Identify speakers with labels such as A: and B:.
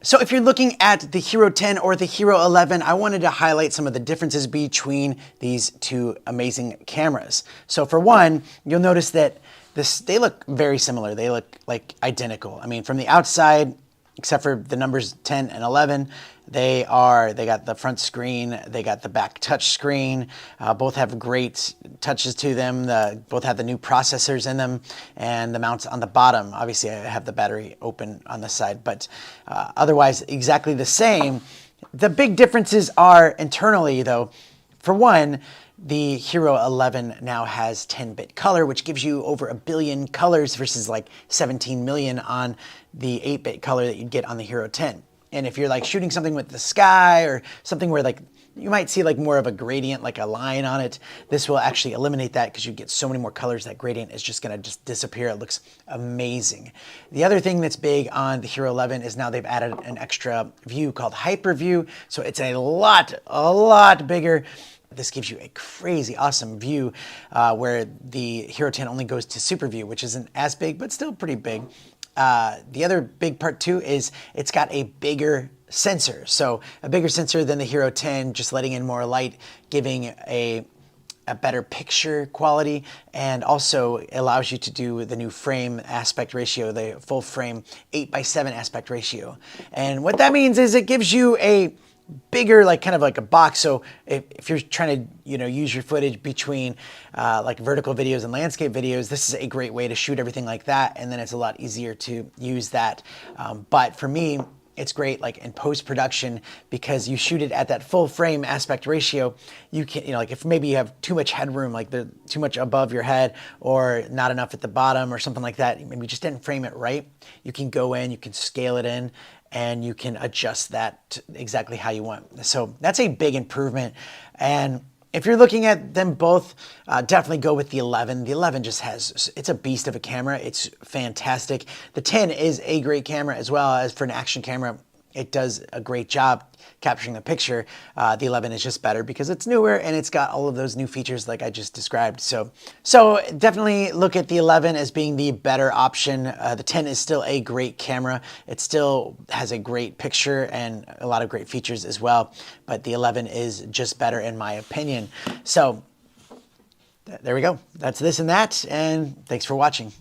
A: So if you're looking at the Hero 10 or the Hero 11, I wanted to highlight some of the differences between these two amazing cameras. So for one, you'll notice that they look very similar. They look like identical. I mean, from the outside, except for the numbers 10 and 11, they got the front screen, they got the back touch screen. Both have great touches to them. Both have the new processors in them, and the mounts on the bottom. Obviously, I have the battery open on the side, but otherwise exactly the same. The big differences are internally, though. For one, the Hero 11 now has 10-bit color, which gives you over 1 billion colors versus like 17 million on the 8-bit color that you'd get on the Hero 10. And if you're like shooting something with the sky or something where like you might see like more of a gradient, like a line on it, this will actually eliminate that because you get so many more colors that gradient is just gonna disappear. It looks amazing. The other thing that's big on the Hero 11 is now they've added an extra view called Hyper View. So it's a lot bigger. This gives you a crazy awesome view where the Hero 10 only goes to Super View, which isn't as big, but still pretty big. The other big part too is it's got a bigger sensor. So a bigger sensor than the Hero 10, just letting in more light, giving a better picture quality, and also allows you to do the new frame aspect ratio, the full frame 8:7 aspect ratio. And what that means is it gives you a bigger, like kind of like a box. So if you're trying to, use your footage between like vertical videos and landscape videos, this is a great way to shoot everything like that. And then it's a lot easier to use that. But for me, it's great like in post-production because you shoot it at that full frame aspect ratio. You can, like if maybe you have too much headroom, like too much above your head or not enough at the bottom or something like that, maybe you just didn't frame it right, you can go in, you can scale it in, and you can adjust that exactly how you want. So that's a big improvement. And if you're looking at them both, definitely go with the 11. The 11 it's a beast of a camera. It's fantastic. The 10 is a great camera as well. As for an action camera, it does a great job capturing the picture. The 11 is just better because it's newer and it's got all of those new features like I just described. So definitely look at the 11 as being the better option. The 10 is still a great camera. It still has a great picture and a lot of great features as well, but the 11 is just better in my opinion. So there we go. That's this and that, and thanks for watching.